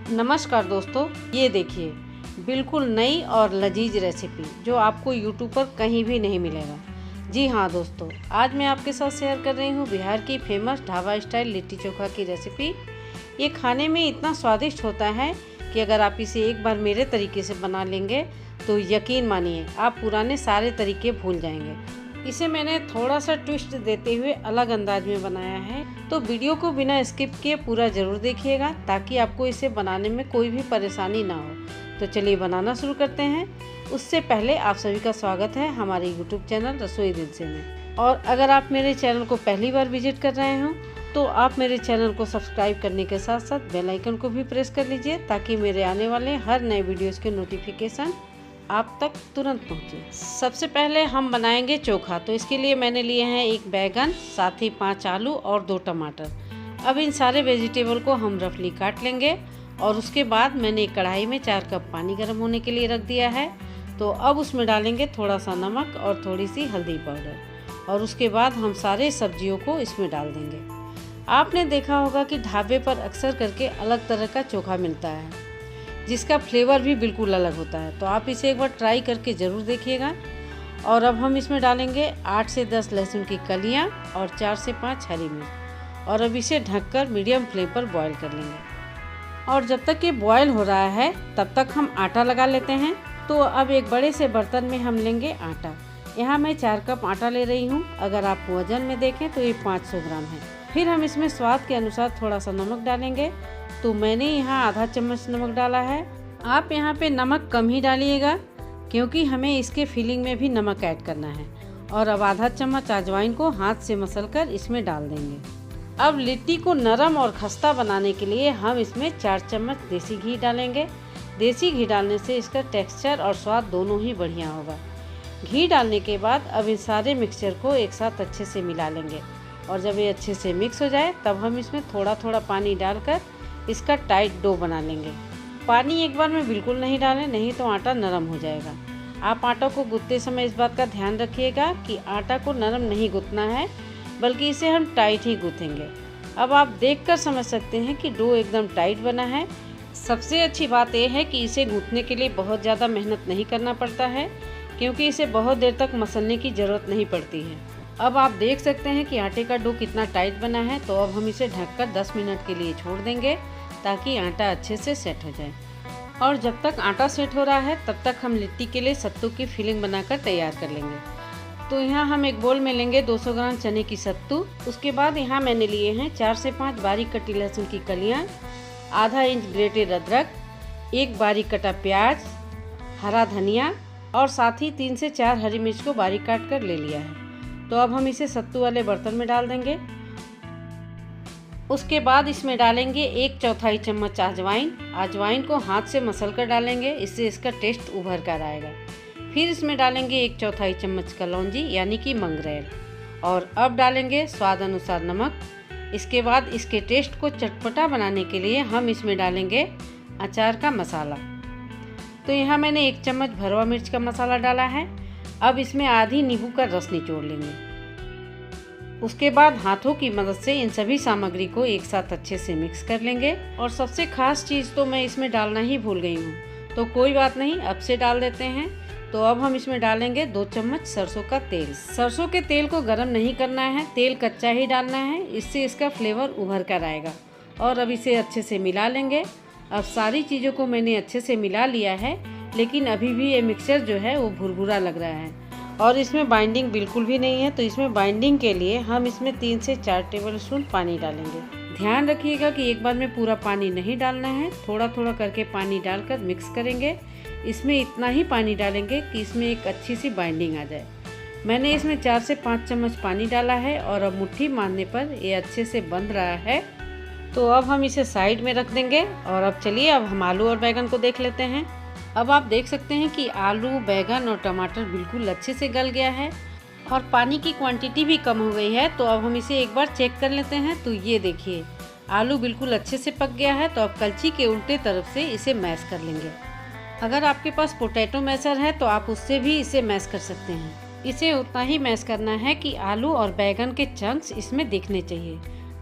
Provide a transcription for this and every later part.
नमस्कार दोस्तों, ये देखिए बिल्कुल नई और लजीज रेसिपी जो आपको यूट्यूब पर कहीं भी नहीं मिलेगा। जी हाँ दोस्तों, आज मैं आपके साथ शेयर कर रही हूँ बिहार की फेमस ढाबा स्टाइल लिट्टी चोखा की रेसिपी। ये खाने में इतना स्वादिष्ट होता है कि अगर आप इसे एक बार मेरे तरीके से बना लेंगे तो यकीन मानिए आप पुराने सारे तरीके भूल जाएंगे। इसे मैंने थोड़ा सा ट्विस्ट देते हुए अलग अंदाज में बनाया है, तो वीडियो को बिना स्किप किए पूरा ज़रूर देखिएगा ताकि आपको इसे बनाने में कोई भी परेशानी ना हो। तो चलिए बनाना शुरू करते हैं। उससे पहले आप सभी का स्वागत है हमारे यूट्यूब चैनल रसोई दिल से में। और अगर आप मेरे चैनल को पहली बार विजिट कर रहे हो तो आप मेरे चैनल को सब्सक्राइब करने के साथ साथ बेल आइकन को भी प्रेस कर लीजिए ताकि मेरे आने वाले हर नए वीडियोज़ के नोटिफिकेशन आप तक तुरंत पहुँचे। सबसे पहले हम बनाएंगे चोखा। तो इसके लिए मैंने लिए हैं एक बैगन, साथ ही 5 आलू और 2 टमाटर। अब इन सारे वेजिटेबल को हम रफली काट लेंगे और उसके बाद मैंने एक कढ़ाई में 4 कप पानी गर्म होने के लिए रख दिया है। तो अब उसमें डालेंगे थोड़ा सा नमक और थोड़ी सी हल्दी पाउडर और उसके बाद हम सारे सब्जियों को इसमें डाल देंगे। आपने देखा होगा कि ढाबे पर अक्सर करके अलग तरह का चोखा मिलता है जिसका फ्लेवर भी बिल्कुल अलग होता है, तो आप इसे एक बार ट्राई करके ज़रूर देखिएगा। और अब हम इसमें डालेंगे 8 से 10 लहसुन की कलियां और 4 से 5 हरी मिर्च और अब इसे ढककर मीडियम फ्लेम पर बॉईल कर लेंगे। और जब तक ये बॉईल हो रहा है तब तक हम आटा लगा लेते हैं। तो अब एक बड़े से बर्तन में हम लेंगे आटा। यहाँ मैं 4 कप आटा ले रही हूँ। अगर आप वज़न में देखें तो ये 500 ग्राम है। फिर हम इसमें स्वाद के अनुसार थोड़ा सा नमक डालेंगे। तो मैंने यहाँ आधा चम्मच नमक डाला है। आप यहाँ पे नमक कम ही डालिएगा क्योंकि हमें इसके फिलिंग में भी नमक ऐड करना है। और अब आधा चम्मच अजवाइन को हाथ से मसलकर इसमें डाल देंगे। अब लिट्टी को नरम और खस्ता बनाने के लिए हम इसमें 4 चम्मच देसी घी डालेंगे। देसी घी डालने से इसका टेक्सचर और स्वाद दोनों ही बढ़िया होगा। घी डालने के बाद अब इन सारे मिक्सचर को एक साथ अच्छे से मिला लेंगे और जब ये अच्छे से मिक्स हो जाए तब हम इसमें थोड़ा थोड़ा पानी डालकर इसका टाइट डो बना लेंगे। पानी एक बार में बिल्कुल नहीं डालें, नहीं तो आटा नरम हो जाएगा। आप आटा को गूंथते समय इस बात का ध्यान रखिएगा कि आटा को नरम नहीं गूंथना है बल्कि इसे हम टाइट ही गूंथेंगे। अब आप देखकर समझ सकते हैं कि डो एकदम टाइट बना है। सबसे अच्छी बात यह है कि इसे गूंथने के लिए बहुत ज़्यादा मेहनत नहीं करना पड़ता है क्योंकि इसे बहुत देर तक मसलने की ज़रूरत नहीं पड़ती है। अब आप देख सकते हैं कि आटे का डो कितना टाइट बना है। तो अब हम इसे ढककर 10 मिनट के लिए छोड़ देंगे ताकि आटा अच्छे से सेट हो जाए। और जब तक आटा सेट हो रहा है तब तक हम लिट्टी के लिए सत्तू की फिलिंग बनाकर तैयार कर लेंगे। तो यहाँ हम एक बोल में लेंगे 200 ग्राम चने की सत्तू। उसके बाद यहाँ मैंने लिए हैं 4 से 5 बारीक कटी लहसुन की कलियाँ, आधा इंच ग्रेटेड अदरक, एक बारीक कटा प्याज, हरा धनिया और साथ ही 3 से 4 हरी मिर्च को बारीक काट कर ले लिया है। तो अब हम इसे सत्तू वाले बर्तन में डाल देंगे। उसके बाद इसमें डालेंगे 1/4 चम्मच अजवाइन को हाथ से मसल कर डालेंगे, इससे इसका टेस्ट उभर कर आएगा। फिर इसमें डालेंगे 1/4 चम्मच कलौंजी यानी कि मंगरेल और अब डालेंगे स्वाद अनुसार नमक। इसके बाद इसके टेस्ट को चटपटा बनाने के लिए हम इसमें डालेंगे अचार का मसाला। तो यहाँ मैंने 1 चम्मच भरवा मिर्च का मसाला डाला है। अब इसमें आधी नींबू का रस निचोड़ लेंगे। उसके बाद हाथों की मदद से इन सभी सामग्री को एक साथ अच्छे से मिक्स कर लेंगे। और सबसे खास चीज़ तो मैं इसमें डालना ही भूल गई हूँ, तो कोई बात नहीं, अब से डाल देते हैं। तो अब हम इसमें डालेंगे 2 चम्मच सरसों का तेल। सरसों के तेल को गर्म नहीं करना है, तेल कच्चा ही डालना है, इससे इसका फ्लेवर उभर कर आएगा। और अब इसे अच्छे से मिला लेंगे। अब सारी चीज़ों को मैंने अच्छे से मिला लिया है, लेकिन अभी भी ये मिक्सचर जो है वो भुरभुरा लग रहा है और इसमें बाइंडिंग बिल्कुल भी नहीं है। तो इसमें बाइंडिंग के लिए हम इसमें 3 से 4 टेबलस्पून पानी डालेंगे। ध्यान रखिएगा कि एक बार में पूरा पानी नहीं डालना है, थोड़ा थोड़ा करके पानी डालकर मिक्स करेंगे। इसमें इतना ही पानी डालेंगे कि इसमें एक अच्छी सी बाइंडिंग आ जाए। मैंने इसमें 4 से 5 चम्मच पानी डाला है और अब मुट्ठी मारने पर ये अच्छे से बंध रहा है। तो अब हम इसे साइड में रख देंगे। और अब चलिए अब हम आलू और बैगन को देख लेते हैं। अब आप देख सकते हैं कि आलू, बैगन और टमाटर बिल्कुल अच्छे से गल गया है और पानी की क्वांटिटी भी कम हो गई है। तो अब हम इसे एक बार चेक कर लेते हैं। तो ये देखिए आलू बिल्कुल अच्छे से पक गया है। तो अब कलछी के उल्टे तरफ से इसे मैश कर लेंगे। अगर आपके पास पोटैटो मैशर है तो आप उससे भी इसे मैश कर सकते हैं। इसे उतना ही मैश करना है कि आलू और बैगन के चंक्स इसमें दिखने चाहिए।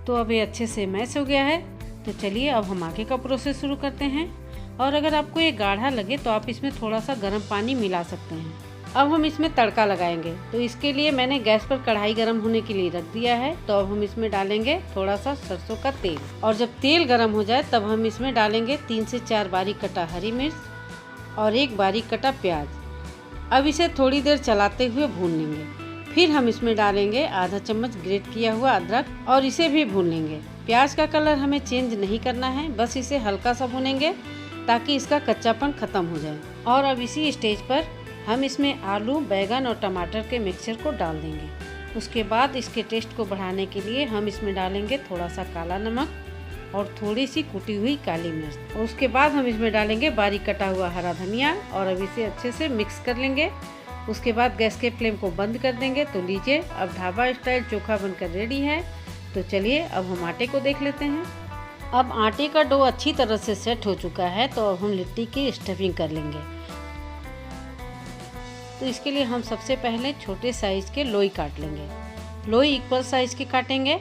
तो अब ये अच्छे से मैश हो गया है। तो चलिए अब हम आगे का प्रोसेस शुरू करते हैं। और अगर आपको ये गाढ़ा लगे तो आप इसमें थोड़ा सा गर्म पानी मिला सकते हैं। अब हम इसमें तड़का लगाएंगे। तो इसके लिए मैंने गैस पर कढ़ाई गर्म होने के लिए रख दिया है। तो अब हम इसमें डालेंगे थोड़ा सा सरसों का तेल, और जब तेल गर्म हो जाए तब हम इसमें डालेंगे 3 से 4 बारीक कटा हरी मिर्च और 1 बारीक कटा प्याज। अब इसे थोड़ी देर चलाते हुए भून लेंगे। फिर हम इसमें डालेंगे आधा चम्मच ग्रेट किया हुआ अदरक और इसे भी भून लेंगे। प्याज का कलर हमें चेंज नहीं करना है, बस इसे हल्का सा भूनेंगे ताकि इसका कच्चापन खत्म हो जाए। और अब इसी स्टेज पर हम इसमें आलू, बैंगन और टमाटर के मिक्सचर को डाल देंगे। उसके बाद इसके टेस्ट को बढ़ाने के लिए हम इसमें डालेंगे थोड़ा सा काला नमक और थोड़ी सी कुटी हुई काली मिर्च। और उसके बाद हम इसमें डालेंगे बारीक कटा हुआ हरा धनिया और अब इसे अच्छे से मिक्स कर लेंगे। उसके बाद गैस के फ्लेम को बंद कर देंगे। तो लीजिए अब ढाबा स्टाइल चोखा बनकर रेडी है। तो चलिए अब हम आटे को देख लेते हैं। अब आटे का डो अच्छी तरह से सेट हो चुका है। तो अब हम लिट्टी की स्टफिंग कर लेंगे। तो इसके लिए हम सबसे पहले छोटे साइज के लोई काट लेंगे। लोई इक्वल साइज के काटेंगे।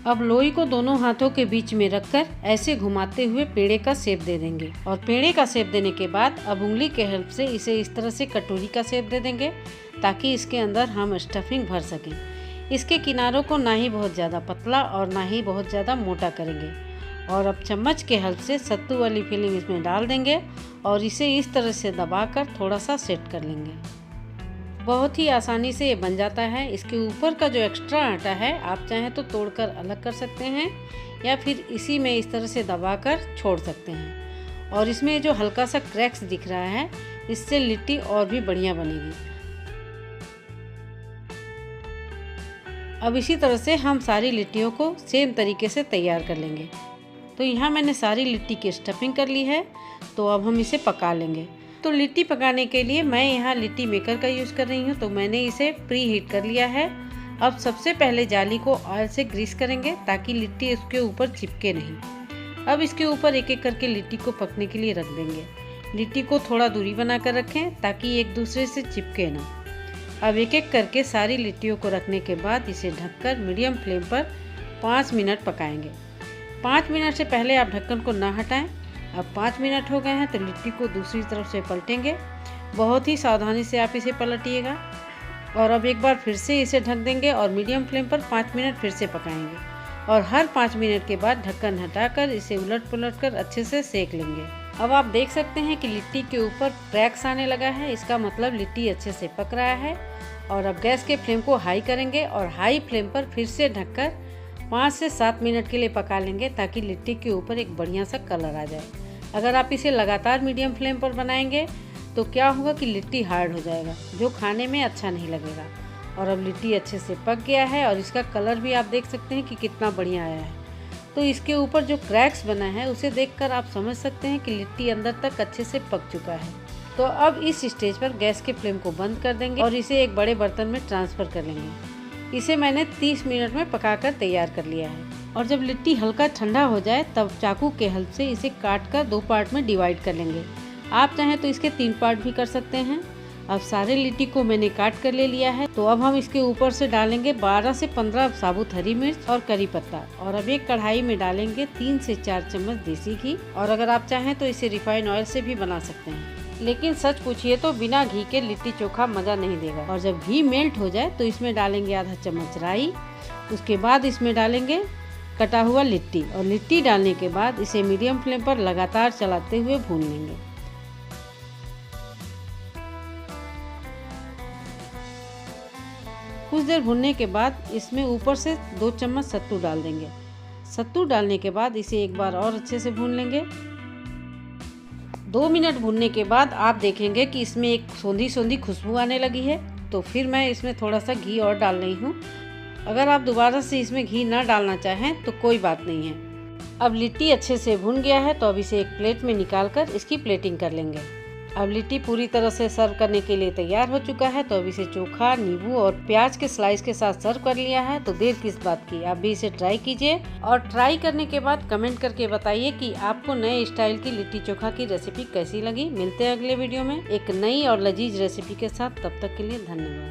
अब लोई को दोनों हाथों के बीच में रखकर ऐसे घुमाते हुए पेड़े का शेप दे देंगे। और पेड़े का शेप देने के बाद अब उंगली के हेल्प से इसे इस तरह से कटोरी का शेप दे देंगे ताकि इसके अंदर हम स्टफिंग भर सकें। इसके किनारों को ना ही बहुत ज़्यादा पतला और ना ही बहुत ज़्यादा मोटा करेंगे। और अब चम्मच के हेल्प से सत्तू वाली फिलिंग इसमें डाल देंगे और इसे इस तरह से दबाकर थोड़ा सा सेट कर लेंगे। बहुत ही आसानी से ये बन जाता है। इसके ऊपर का जो एक्स्ट्रा आटा है आप चाहें तो तोड़कर अलग कर सकते हैं या फिर इसी में इस तरह से दबाकर छोड़ सकते हैं। और इसमें जो हल्का सा क्रैक्स दिख रहा है इससे लिट्टी और भी बढ़िया बनेगी। अब इसी तरह से हम सारी लिट्टियों को सेम तरीके से तैयार कर लेंगे। तो यहाँ मैंने सारी लिट्टी की स्टफिंग कर ली है। तो अब हम इसे पका लेंगे। तो लिट्टी पकाने के लिए मैं यहाँ लिट्टी मेकर का यूज़ कर रही हूँ। तो मैंने इसे प्री हीट कर लिया है। अब सबसे पहले जाली को ऑयल से ग्रीस करेंगे ताकि लिट्टी इसके ऊपर चिपके नहीं। अब इसके ऊपर एक एक करके लिट्टी को पकने के लिए रख देंगे। लिट्टी को थोड़ा दूरी बनाकर रखें ताकि एक दूसरे से चिपके ना। अब एक एक करके सारी लिट्टियों को रखने के बाद इसे ढककर मीडियम फ्लेम पर 5 मिनट पकाएंगे। 5 मिनट से पहले आप ढक्कन को ना हटाएं। अब 5 मिनट हो गए हैं तो लिट्टी को दूसरी तरफ से पलटेंगे। बहुत ही सावधानी से आप इसे पलटिएगा। और अब एक बार फिर से इसे ढक देंगे और मीडियम फ्लेम पर 5 मिनट फिर से पकाएंगे। और हर 5 मिनट के बाद ढक्कन हटाकर इसे उलट पुलट कर अच्छे से सेक लेंगे। अब आप देख सकते हैं कि लिट्टी के ऊपर क्रैक्स आने लगा है। इसका मतलब लिट्टी अच्छे से पक रहा है। और अब गैस के फ्लेम को हाई करेंगे और हाई फ्लेम पर फिर से ढककर 5 से 7 मिनट के लिए पका लेंगे ताकि लिट्टी के ऊपर एक बढ़िया सा कलर आ जाए। अगर आप इसे लगातार मीडियम फ्लेम पर बनाएंगे तो क्या होगा कि लिट्टी हार्ड हो जाएगा, जो खाने में अच्छा नहीं लगेगा। और अब लिट्टी अच्छे से पक गया है और इसका कलर भी आप देख सकते हैं कि कितना बढ़िया आया है। तो इसके ऊपर जो क्रैक्स बना है उसे देखकर आप समझ सकते हैं कि लिट्टी अंदर तक अच्छे से पक चुका है। तो अब इस स्टेज पर गैस के फ्लेम को बंद कर देंगे और इसे एक बड़े बर्तन में ट्रांसफ़र कर लेंगे। इसे मैंने 30 मिनट में पकाकर तैयार कर लिया है। और जब लिट्टी हल्का ठंडा हो जाए तब चाकू के हेल्प से इसे काटकर 2 पार्ट में डिवाइड कर लेंगे। आप चाहें तो इसके 3 पार्ट भी कर सकते हैं। अब सारे लिट्टी को मैंने काट कर ले लिया है। तो अब हम इसके ऊपर से डालेंगे 12 से 15 साबुत हरी मिर्च और करी पत्ता। और अब एक कढ़ाई में डालेंगे 3 से 4 चम्मच देसी घी। और अगर आप चाहें तो इसे रिफाइंड ऑयल से भी बना सकते हैं, लेकिन सच पूछिए तो बिना घी के लिट्टी चोखा मज़ा नहीं देगा। और जब घी मेल्ट हो जाए तो इसमें डालेंगे आधा चम्मच राई। उसके बाद इसमें डालेंगे कटा हुआ लिट्टी। और लिट्टी डालने के बाद इसे मीडियम फ्लेम पर लगातार चलाते हुए भून लेंगे। कुछ देर भूनने के बाद इसमें ऊपर से 2 चम्मच सत्तू डाल देंगे। सत्तू डालने के बाद इसे एक बार और अच्छे से भून लेंगे। 2 मिनट भूनने के बाद आप देखेंगे कि इसमें एक सोंधी सोंधी खुशबू आने लगी है। तो फिर मैं इसमें थोड़ा सा घी और डाल रही हूँ। अगर आप दोबारा से इसमें घी ना डालना चाहें तो कोई बात नहीं है। अब लिट्टी अच्छे से भून गया है तो अब इसे एक प्लेट में निकालकर इसकी प्लेटिंग कर लेंगे। अब लिट्टी पूरी तरह से सर्व करने के लिए तैयार हो चुका है। तो अब इसे चोखा, नींबू और प्याज के स्लाइस के साथ सर्व कर लिया है। तो देर किस बात की, आप भी इसे ट्राई कीजिए और ट्राई करने के बाद कमेंट करके बताइए कि आपको नए स्टाइल की लिट्टी चोखा की रेसिपी कैसी लगी। मिलते हैं अगले वीडियो में एक नई और लजीज रेसिपी के साथ। तब तक के लिए धन्यवाद।